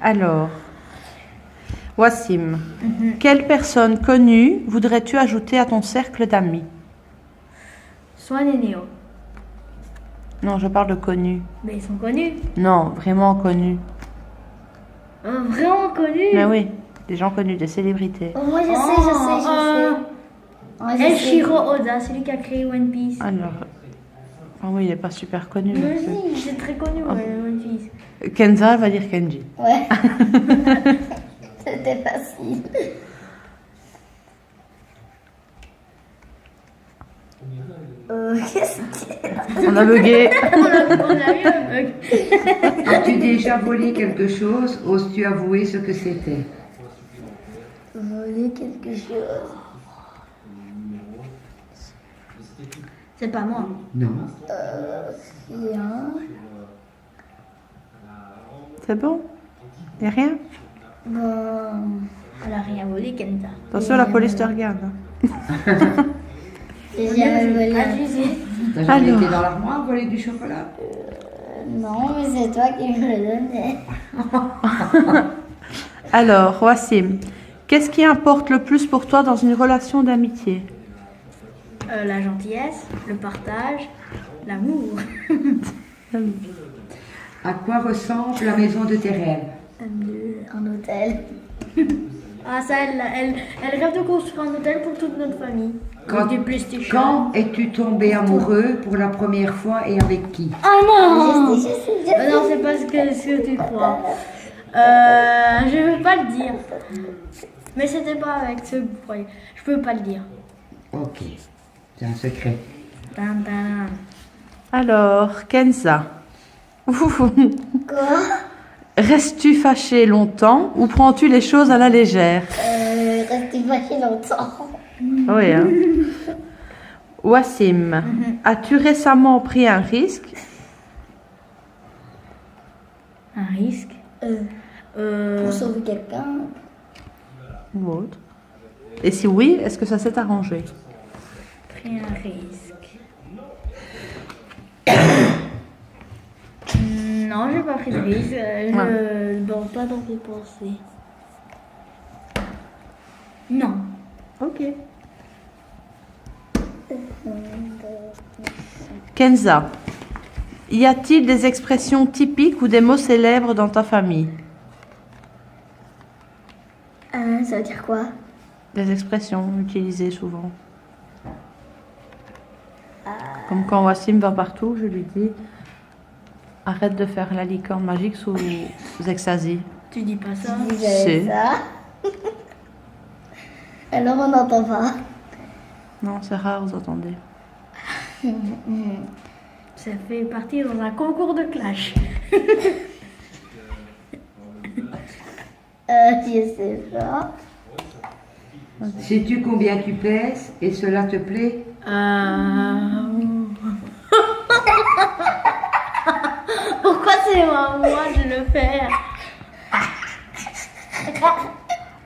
Alors, Wassim, quelle personne connue voudrais-tu ajouter à ton cercle d'amis? Swan et Néo. Non, je parle de connus. Mais ils sont connus. Non, vraiment connus. Vraiment connus. Mais oui, des gens connus, des célébrités. Oh, moi, je sais. Oh, je sais. Shiro Oda, celui qui a créé One Piece. Alors, ah oui, il n'est pas super connu. Mais si, c'est très connu, One Piece. Kenza va dire Kenji. Ouais. C'était facile. Qu'est-ce que On a bugué. On a eu un bug. As-tu déjà volé quelque chose? Oses-tu avouer ce que c'était? voler quelque chose? C'est pas moi. Non. Rien. C'est bon? Y'a rien? Bon. Elle a rien volé, Kenta. Attention, la police te regarde. J'ai jamais volé. Abusé. T'as jamais Alors. été dans l'armoire voler du chocolat? Non, mais c'est toi qui me le donnais. Alors, Wassim, qu'est-ce qui importe le plus pour toi dans une relation d'amitié? La gentillesse, le partage, l'amour. À quoi ressemble la maison de tes rêves? Un hôtel. Ah ça, elle rêve de construire un hôtel pour toute notre famille. Quand- Avec des PlayStation. Quand es-tu tombé amoureux pour la première fois et avec qui? Oh non! Je sais. Non, c'est pas ce que tu crois. Je veux pas le dire. Mais c'était pas avec ce que vous croyez. Je peux pas le dire. Ok, c'est un secret. Tin, tin. Alors, Kenza, Quoi? restes-tu fâché longtemps ou prends-tu les choses à la légère? Restez fâché longtemps. Oui, hein. Wassim, as-tu récemment pris un risque? Un risque. Pour sauver quelqu'un. Ou autre? Et si oui, est-ce que ça s'est arrangé? Pris un risque. Non, j'ai pas pris de risque. Je dors pas dans tes pensées. Non. Ok. Kenza, y a-t-il des expressions typiques ou des mots célèbres dans ta famille? Ça veut dire quoi? Des expressions utilisées souvent. Comme quand Wassim va partout, je lui dis arrête de faire la licorne magique sous ecstasy. Tu dis pas ça. Vous avez Si. ça? Alors on n'entend pas. Non, c'est rare, vous entendez. Ça fait partie dans un concours de clash. Je sais pas. Sais-tu combien tu pèses et cela te plaît? Pourquoi c'est moi de le faire?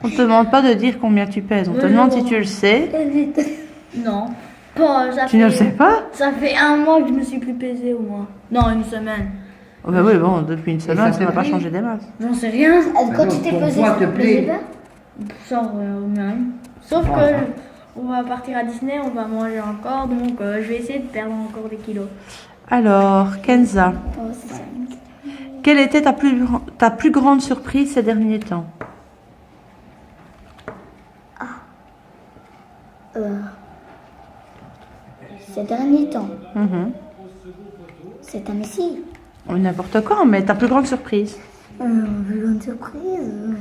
On te demande pas de dire combien tu pèses, on te demande si tu le sais. Non. Pas, ça Tu ne le fait- sais pas? Ça fait un mois que je me suis plus pesée au moins. Non, une semaine. Oh bah oui, bon, depuis une semaine, ça ça n'a te pas plaît? changé des masses. J'en sais rien. Quand tu t'es ton posé, poids ça te te plaisait plaît? pas? Genre, rien. Sauf Ah, que ça. on va partir à Disney, on va manger encore, donc je vais essayer de perdre encore des kilos. Alors, Kenza, Oh, c'est ça. quelle était ta plus grande surprise ces derniers temps? Ces derniers temps, Mhm. c'est un messie. Ou n'importe quoi, mais ta plus grande surprise. Une surprise.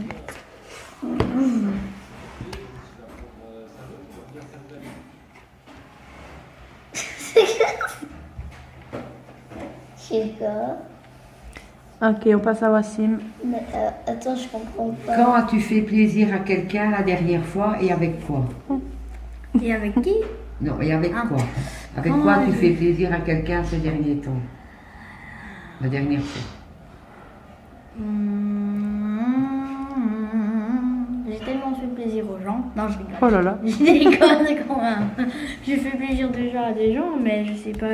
Je sais pas. Ok, on passe à Wassim. Mais attends, je comprends pas. Quand as-tu fait plaisir à quelqu'un la dernière fois et avec quoi? Et avec qui? Non, et avec Ah. quoi? Avec Quand quoi tu je- fais plaisir à quelqu'un ces derniers temps? La dernière fois. J'ai tellement fait plaisir aux gens. Non, je rigole. Oh là là. Je déconne quand même. J'ai fait plaisir déjà à des gens, mais je sais pas.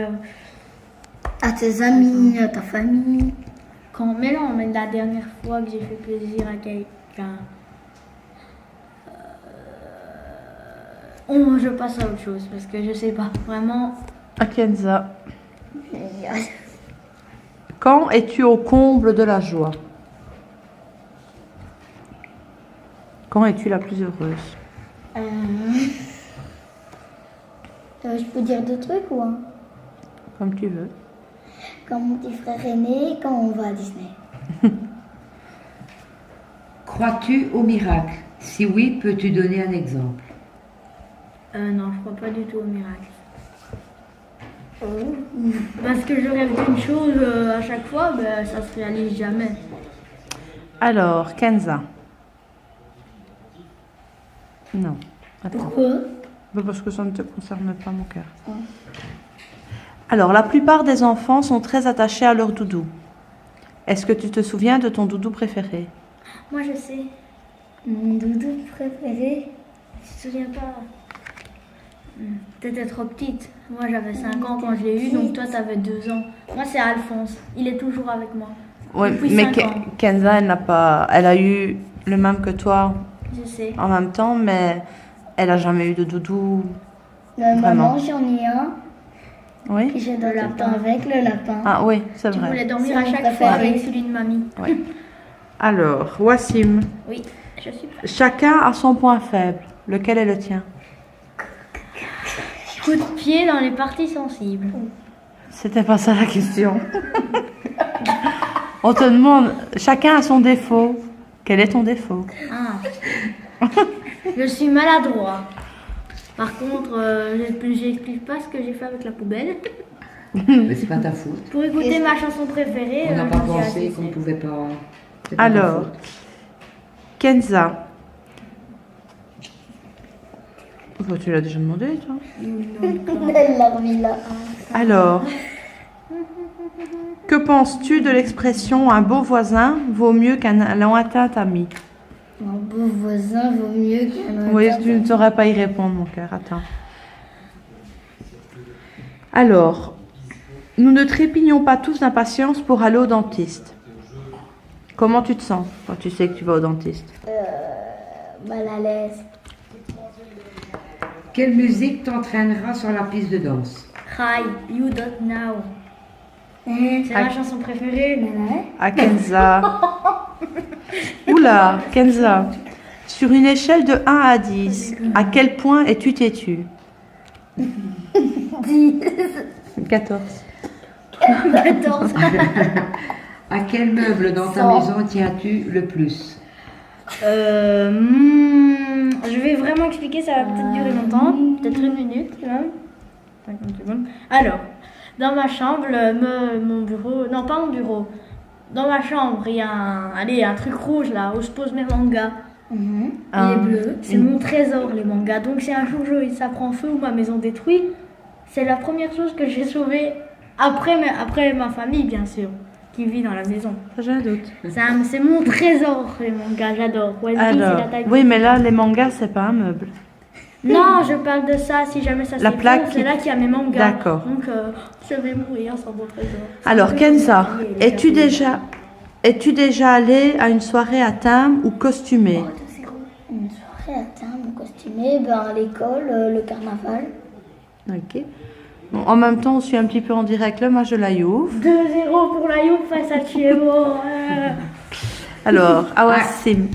À tes amis, à ta famille. Mais non, mais la dernière fois que j'ai fait plaisir à quelqu'un. Oh, je passe à autre chose parce que je sais pas vraiment. À Kenza. Quand es-tu au comble de la joie? Quand es-tu la plus heureuse? Je peux dire deux trucs ou un? Comme tu veux. Quand mon petit frère est né, quand on va à Disney. Crois-tu au miracle? Si oui, peux-tu donner un exemple? Non, je crois pas du tout au miracle. Parce que je rêve d'une chose à chaque fois, ben, ça se réalise jamais. Alors, Kenza. Non. Attends. Pourquoi? Bah, parce que ça ne te concerne pas, mon cœur. Alors, la plupart des enfants sont très attachés à leur doudou. Est-ce que tu te souviens de ton doudou préféré? Moi, je sais. Mon doudou préféré? Tu te souviens pas? T'étais trop petite. Moi, j'avais 5 ans quand je l'ai eu, donc toi, t'avais 2 ans. Moi, c'est Alphonse. Il est toujours avec moi. Oui, Depuis mais 5 ans. Kenza, elle a eu le même que toi Je sais. en même temps, mais elle a jamais eu de doudou. Maman, Vraiment. j'en ai un. Oui? Et j'adore Le tout le temps lapin. avec le lapin. Ah oui, c'est Tu voulais vrai. dormir C'est à mon chaque fois préféré. avec celui de mamie. Ouais. Alors, Wassim, Oui, je suis prête. chacun a son point faible. Lequel est le tien? Coup de pied dans les parties sensibles. C'était pas ça la question. On te demande, chacun a son défaut. Quel est ton défaut? Ah. Je suis maladroit. Par contre, j'explique pas ce que j'ai fait avec la poubelle. Mais c'est pas ta faute. Pour écouter ma chanson préférée, On n'a je pas me suis pensé assise. qu'on ne pouvait pas. C'est pas ta Alors, faute. Kenza. Bah, tu l'as déjà demandé, toi. Elle l'a remis là. Alors, que penses-tu de l'expression un beau voisin vaut mieux qu'un lointain ami? Un beau voisin vaut mieux qu'un Oui, lointain tu ne saurais pas y répondre, mon cœur. Attends. Alors, nous ne trépignons pas tous d'impatience pour aller au dentiste. Comment tu te sens quand tu sais que tu vas au dentiste? mal à l'aise. Quelle musique t'entraînera sur la piste de danse? Hi, you don't know. C'est ma chanson préférée. À Kenza. Oula, Kenza. Sur une échelle de 1 à 10, à quel point es-tu têtu? 14. 14. À quel meuble dans ta 100. maison tiens-tu le plus? Je vais vraiment expliquer, ça va peut-être durer longtemps, peut-être 1 minute même. 50 secondes. Alors, dans ma chambre, mon bureau, non pas mon bureau, dans ma chambre, il y a un truc rouge là où je pose mes mangas. Il est bleu, c'est mon trésor les mangas. Donc si un jour ça prend feu ou ma maison détruite, c'est la première chose que j'ai sauvée après ma famille bien sûr, qui vit dans la maison. Ça, j'ai un doute. C'est mon trésor les mangas, j'adore. One Piece, c'est Alors, la taille. oui, mais là, les mangas, c'est pas un meuble. Non, je parle de ça, si jamais ça La s'écroule, plaque c'est là qu'il y a mes mangas. D'accord. Donc je vais mourir sans mon trésor. Alors, Kenza, es-tu déjà déjà allé à une soirée à thème ou costumée? Une soirée à thème costumé, à l'école, le carnaval. Ok. Bon, en même temps, on suit un petit peu en direct le match de la Juve. 2-0 pour la Juve face à Chievo. Alors, Awassim,